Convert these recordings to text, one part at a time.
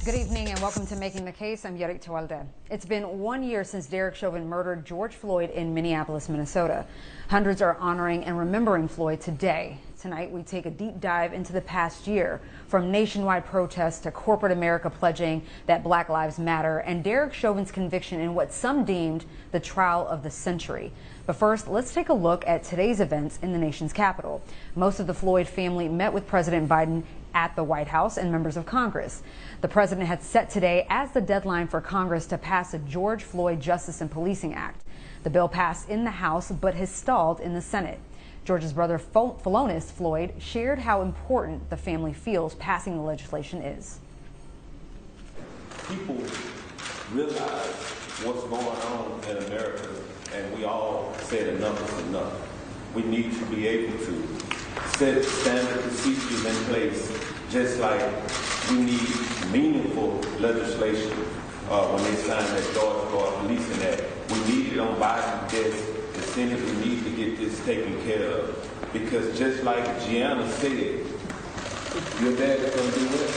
Good evening and welcome to Making the Case. I'm Yodit Tewolde. It's been 1 year since Derek Chauvin murdered George Floyd in Minneapolis, Minnesota. Hundreds are honoring and remembering Floyd today. Tonight, we take a deep dive into the past year, from nationwide protests to corporate America pledging that Black Lives Matter, and Derek Chauvin's conviction in what some deemed the trial of the century. But first, let's take a look at today's events in the nation's capital. Most of the Floyd family met with President Biden at the White House and members of Congress. The president had set today as the deadline for Congress to pass the George Floyd Justice and Policing Act. The bill passed in the House but has stalled in the Senate. George's brother, Philonise Floyd, shared how important the family feels passing the legislation is. People realize what's going on in America, and we all said enough is enough. We need to be able to set standard procedures in place, just like we need meaningful legislation when they signed that George Floyd Policing Act. We need it on Biden's desk. The Senate, we need to get this taken care of. Because just like Gianna said, your dad is going to do what?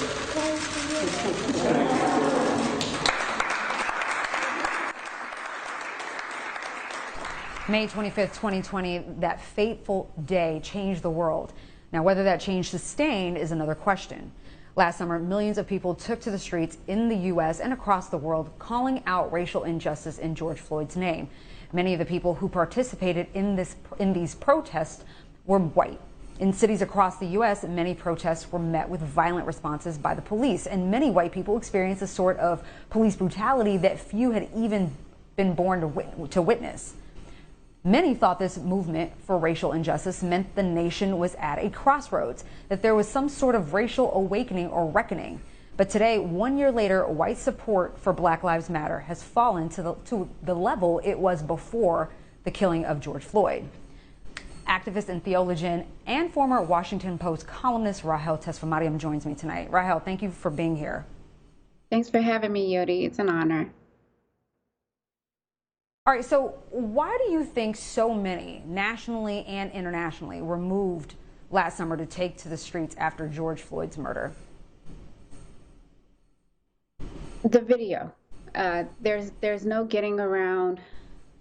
May 25th, 2020, that fateful day changed the world. Now, whether that change sustained is another question. Last summer, millions of people took to the streets in the U.S. and across the world, calling out racial injustice in George Floyd's name. Many of the people who participated in these protests were white. In cities across the U.S., many protests were met with violent responses by the police, and many white people experienced a sort of police brutality that few had even been born to witness. Many thought this movement for racial injustice meant the nation was at a crossroads, that there was some sort of racial awakening or reckoning. But today, 1 year later, white support for Black Lives Matter has fallen to the level it was before the killing of George Floyd. Activist and theologian and former Washington Post columnist Rahiel Tesfamariam joins me tonight. Rahiel, thank you for being here. Thanks for having me, Yodi. It's an honor. All right, so why do you think so many, nationally and internationally, were moved last summer to take to the streets after George Floyd's murder? The video. There's no getting around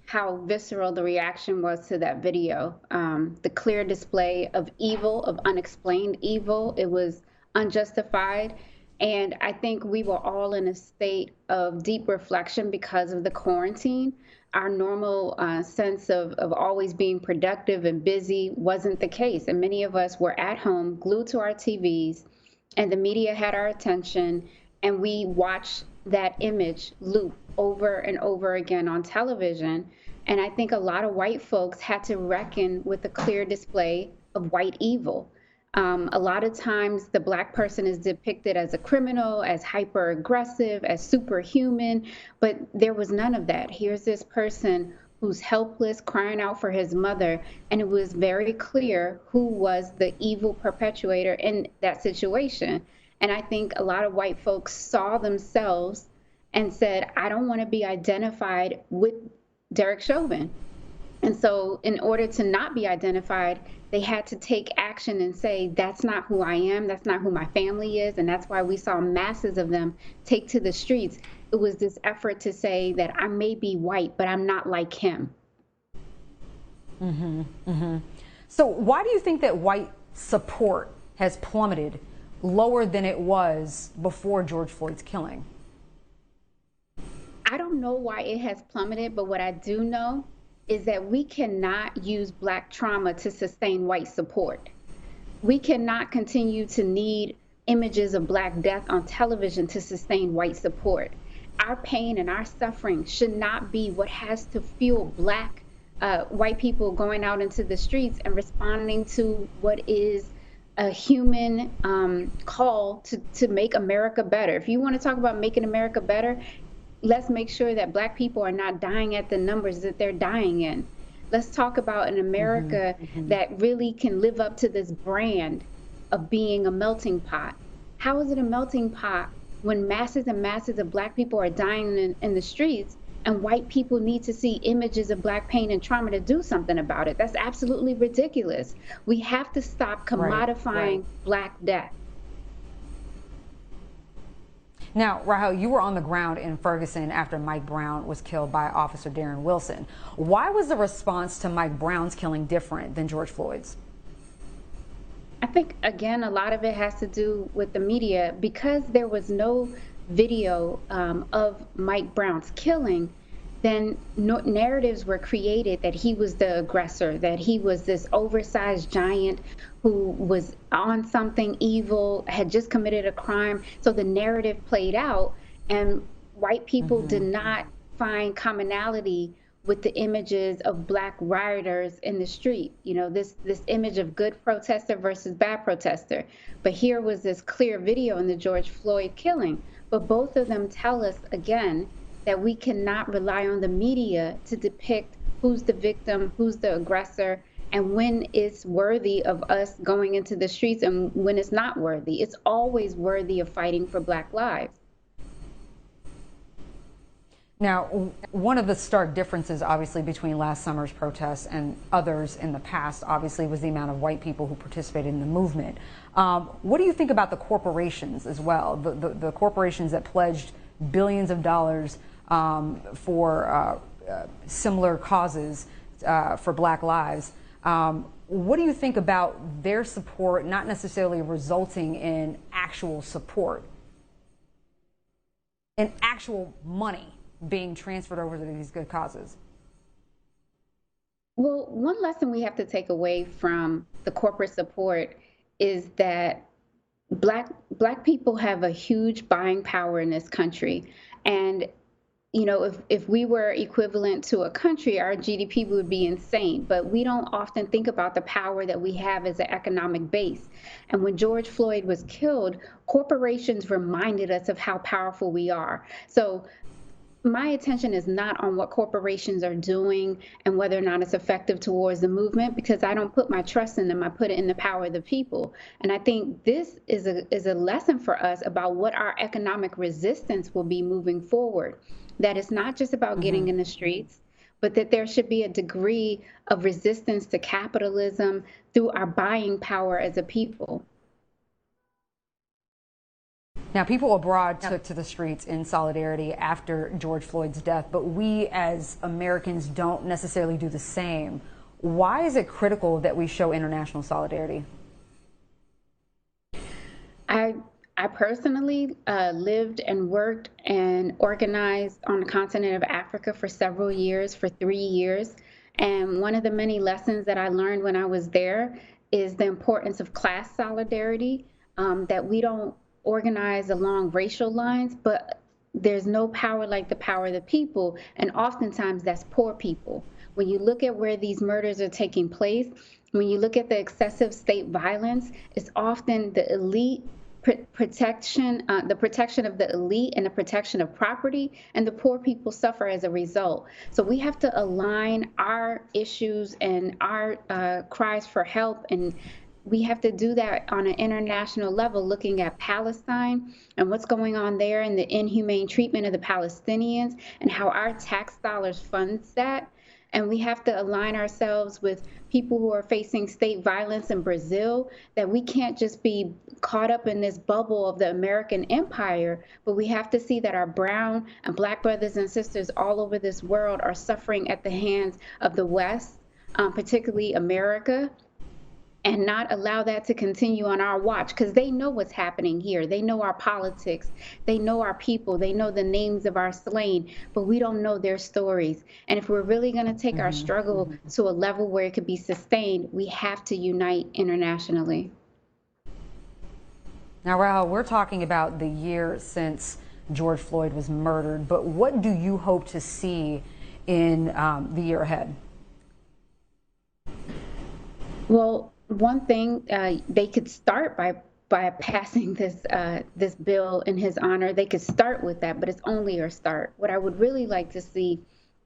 how visceral the reaction was to that video. The clear display of evil, of unexplained evil. It was unjustified. And I think we were all in a state of deep reflection because of the quarantine. Our normal sense of always being productive and busy wasn't the case. And many of us were at home, glued to our TVs, and the media had our attention, and we watched that image loop over and over again on television. And I think a lot of white folks had to reckon with the clear display of white evil. A lot of times the Black person is depicted as a criminal, as hyper aggressive, as superhuman, but there was none of that. Here's this person who's helpless, crying out for his mother, and it was very clear who was the evil perpetrator in that situation. And I think a lot of white folks saw themselves and said, I don't want to be identified with Derek Chauvin. And so in order to not be identified, they had to take action and say, that's not who I am, that's not who my family is, and that's why we saw masses of them take to the streets. It was this effort to say that I may be white, but I'm not like him. So why do you think that white support has plummeted lower than it was before George Floyd's killing? I don't know why it has plummeted, but what I do know is that we cannot use Black trauma to sustain white support. We cannot continue to need images of Black death on television to sustain white support. Our pain and our suffering should not be what has to fuel Black white people going out into the streets and responding to what is a human call to make America better. If you want to talk about making America better, let's make sure that Black people are not dying at the numbers that they're dying in. Let's talk about an America that really can live up to this brand of being a melting pot. How is it a melting pot when masses and masses of Black people are dying in the streets and white people need to see images of Black pain and trauma to do something about it? That's absolutely ridiculous. We have to stop commodifying Black death. Now, Rahiel, you were on the ground in Ferguson after Mike Brown was killed by Officer Darren Wilson. Why was the response to Mike Brown's killing different than George Floyd's? I think, again, a lot of it has to do with the media. Because there was no video of Mike Brown's killing, then narratives were created that he was the aggressor, that he was this oversized giant who was on something evil, had just committed a crime. So the narrative played out, and white people did not find commonality with the images of Black rioters in the street. You know, this image of good protester versus bad protester. But here was this clear video in the George Floyd killing. But both of them tell us, again, that we cannot rely on the media to depict who's the victim, who's the aggressor, and when it's worthy of us going into the streets and when it's not worthy. It's always worthy of fighting for Black lives. Now, one of the stark differences, obviously, between last summer's protests and others in the past, obviously, was the amount of white people who participated in the movement. What do you think about the corporations as well, the corporations that pledged billions of dollars for similar causes for Black lives? What do you think about their support not necessarily resulting in actual support, in actual money being transferred over to these good causes? Well, one lesson we have to take away from the corporate support is that Black people have a huge buying power in this country. And, you know, if we were equivalent to a country, our GDP would be insane. But we don't often think about the power that we have as an economic base. And when George Floyd was killed, corporations reminded us of how powerful we are. So my attention is not on what corporations are doing and whether or not it's effective towards the movement, because I don't put my trust in them. I put it in the power of the people. And I think this is a lesson for us about what our economic resistance will be moving forward. That it's not just about getting in the streets, but that there should be a degree of resistance to capitalism through our buying power as a people. Now, people abroad took to the streets in solidarity after George Floyd's death, but we as Americans don't necessarily do the same. Why is it critical that we show international solidarity? I personally lived and worked and organized on the continent of Africa for several years, for 3 years. And one of the many lessons that I learned when I was there is the importance of class solidarity, that we don't organize along racial lines, but there's no power like the power of the people, and oftentimes that's poor people. When you look at where these murders are taking place, when you look at the excessive state violence, it's often the elite protection, the protection of the elite and the protection of property, and the poor people suffer as a result. So we have to align our issues and our cries for help, and we have to do that on an international level, looking at Palestine and what's going on there and the inhumane treatment of the Palestinians and how our tax dollars funds that. And we have to align ourselves with people who are facing state violence in Brazil, that we can't just be caught up in this bubble of the American empire, but we have to see that our brown and Black brothers and sisters all over this world are suffering at the hands of the West, particularly America, and not allow that to continue on our watch, because they know what's happening here. They know our politics. They know our people. They know the names of our slain, but we don't know their stories. And if we're really going to take our struggle to a level where it could be sustained, we have to unite internationally. Now, Rahiel, we're talking about the year since George Floyd was murdered, but what do you hope to see in the year ahead? Well, one thing, they could start by passing this bill in his honor. They could start with that, but it's only a start. What I would really like to see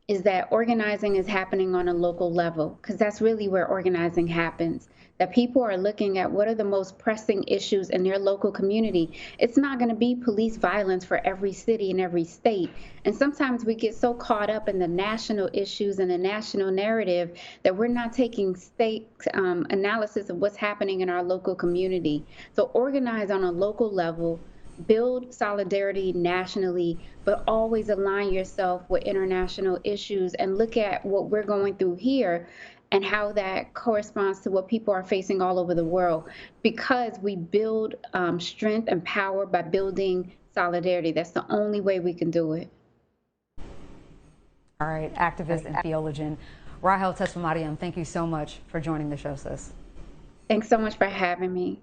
is that organizing is happening on a local level, because that's really where organizing happens. That people are looking at what are the most pressing issues in their local community. It's not going to be police violence for every city and every state. And sometimes we get so caught up in the national issues and the national narrative that we're not taking state analysis of what's happening in our local community. So organize on a local level, build solidarity nationally, but always align yourself with international issues and look at what we're going through here and how that corresponds to what people are facing all over the world. Because we build strength and power by building solidarity. That's the only way we can do it. All right, activist and theologian Rahiel Tesfamariam, thank you so much for joining the show, sis. Thanks so much for having me.